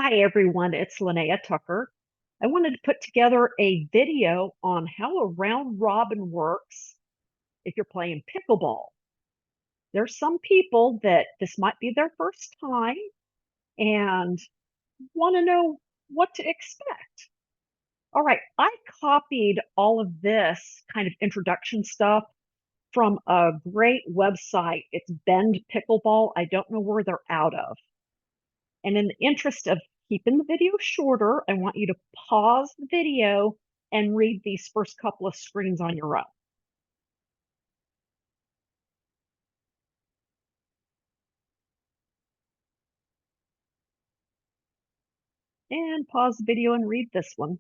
Hi everyone, it's Linnea Tucker. I wanted to put together a video on how a round robin works if you're playing pickleball. There's some people that this might be their first time and want to know what to expect. All right, I copied all of this kind of introduction stuff from a great website. It's Bend Pickleball. I don't know where they're out of. And in the interest of keeping the video shorter, I want you to pause the video and read these first couple of screens on your own. And pause the video and read this one.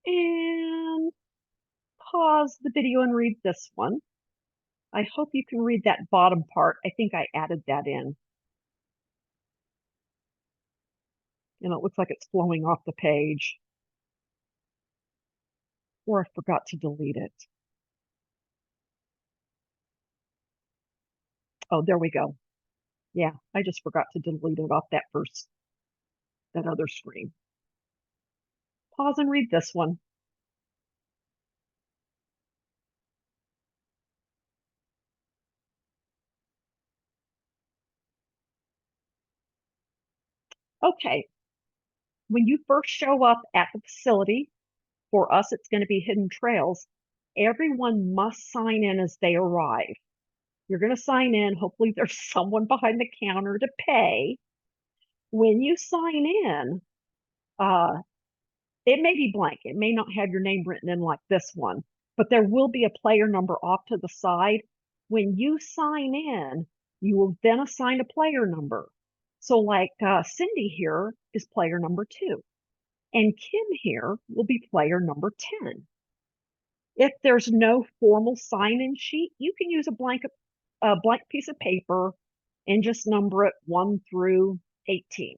And pause the video and read this one. I hope you can read that bottom part. I think I added that in. And it looks like it's flowing off the page. Or I forgot to delete it. Oh, there we go. Yeah, I just forgot to delete it off that other screen. Pause and read this one. Okay, when you first show up at the facility, for us, it's going to be Hidden Trails. Everyone must sign in as they arrive. You're going to sign in. Hopefully, there's someone behind the counter to pay. When you sign in, uh, it may be blank. It may not have your name written in like this one, but there will be a player number off to the side. When you sign in, you will then assign a player number. So, like Cindy here is player number 2, and Kim here will be player number 10. If there's no formal sign-in sheet, you can use a blank piece of paper and just number it 1 through 18.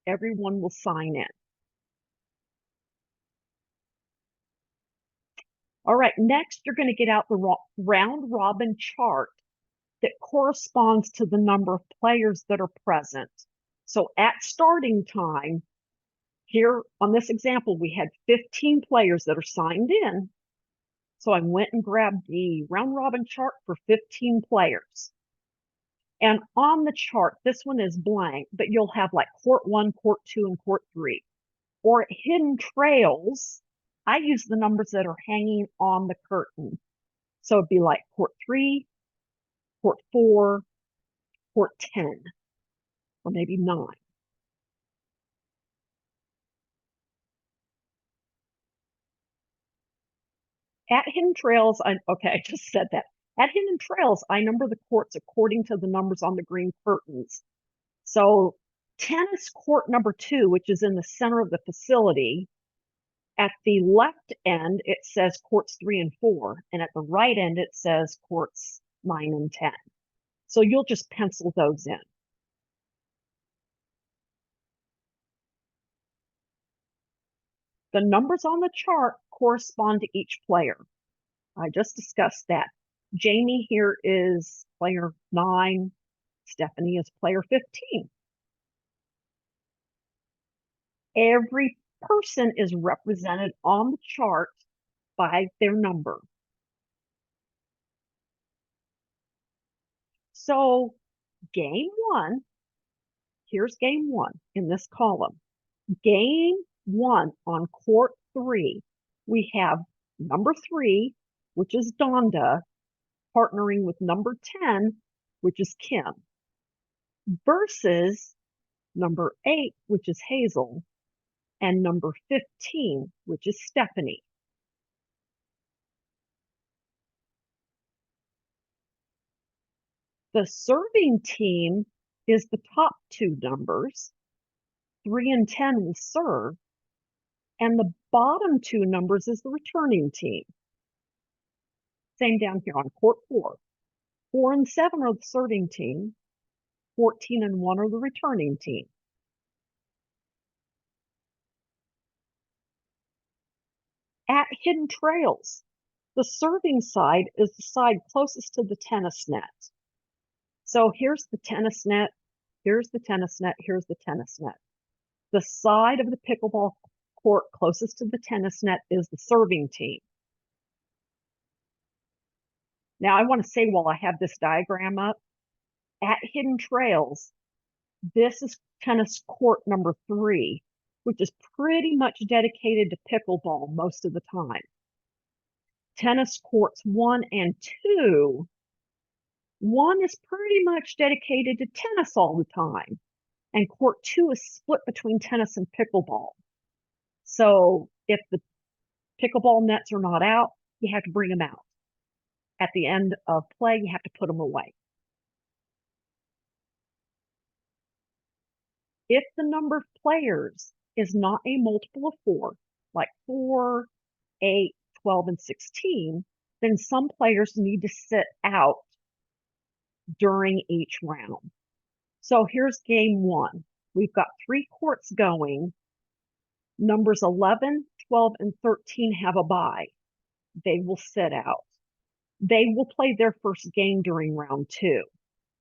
Everyone will sign in. All right, next you're going to get out the round robin chart that corresponds to the number of players that are present. So at starting time, here on this example, we had 15 players that are signed in. So I went and grabbed the round robin chart for 15 players. And on the chart, this one is blank, but you'll have like court 1, court 2, and court 3. Or at Hidden Trails, I use the numbers that are hanging on the curtain. So it'd be like court 3, court 4, court 10, or maybe 9. At Hidden Trails, I just said that. At Hidden Trails, I number the courts according to the numbers on the green curtains. So tennis court number 2, which is in the center of the facility, at the left end, it says courts 3 and 4, and at the right end, it says courts 9 and 10. So you'll just pencil those in. The numbers on the chart correspond to each player. I just discussed that. Jamie here is player 9. Stephanie is player 15. Every person is represented on the chart by their number. So game 1, here's game 1 in this column. Game 1 on court 3, we have number 3, which is Donda, partnering with number 10, which is Kim, versus number 8, which is Hazel, and number 15, which is Stephanie. The serving team is the top 2 numbers. 3 and 10 will serve, and the bottom 2 numbers is the returning team. Same down here on court 4. 4 and 7 are the serving team. 14 and 1 are the returning team. At Hidden Trails, The serving side is the side closest to the tennis net. So here's the tennis net, here's the tennis net, here's the tennis net. The side of the pickleball court closest to the tennis net is the serving team. Now I want to say while I have this diagram up, at Hidden Trails, this is tennis court number 3, which is pretty much dedicated to pickleball most of the time. Tennis courts 1 and 2, one is pretty much dedicated to tennis all the time, and court 2 is split between tennis and pickleball. So if the pickleball nets are not out, you have to bring them out. At the end of play, you have to put them away. If the number of players is not a multiple of 4, like 4, 8, 12, and 16, then some players need to sit out during each round. So here's game 1. We've got 3 courts going. Numbers 11, 12, and 13 have a bye. They will sit out. They will play their first game during round 2.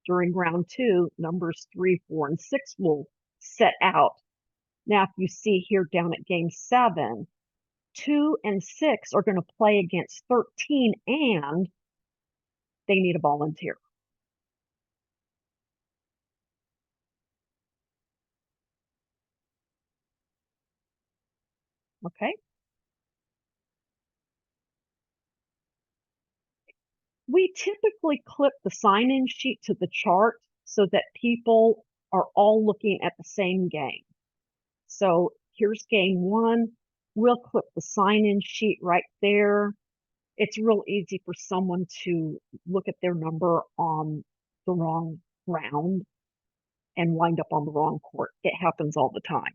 During round 2, numbers 3, 4, and 6 will sit out. Now, if you see here down at game 7, 2 and 6 are going to play against 13, and they need a volunteer. Okay? We typically clip the sign-in sheet to the chart so that people are all looking at the same game. So here's game 1. We'll clip the sign-in sheet right there. It's real easy for someone to look at their number on the wrong round and wind up on the wrong court. It happens all the time.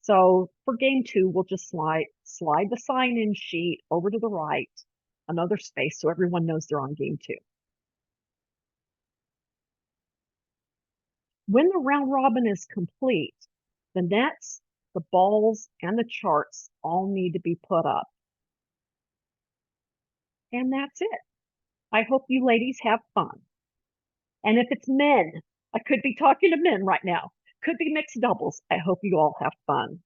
So for game 2, we'll just slide the sign-in sheet over to the right, another space so everyone knows they're on game 2. When the round robin is complete, the nets, the balls, and the charts all need to be put up. And that's it. I hope you ladies have fun. And if it's men, I could be talking to men right now, could be mixed doubles. I hope you all have fun.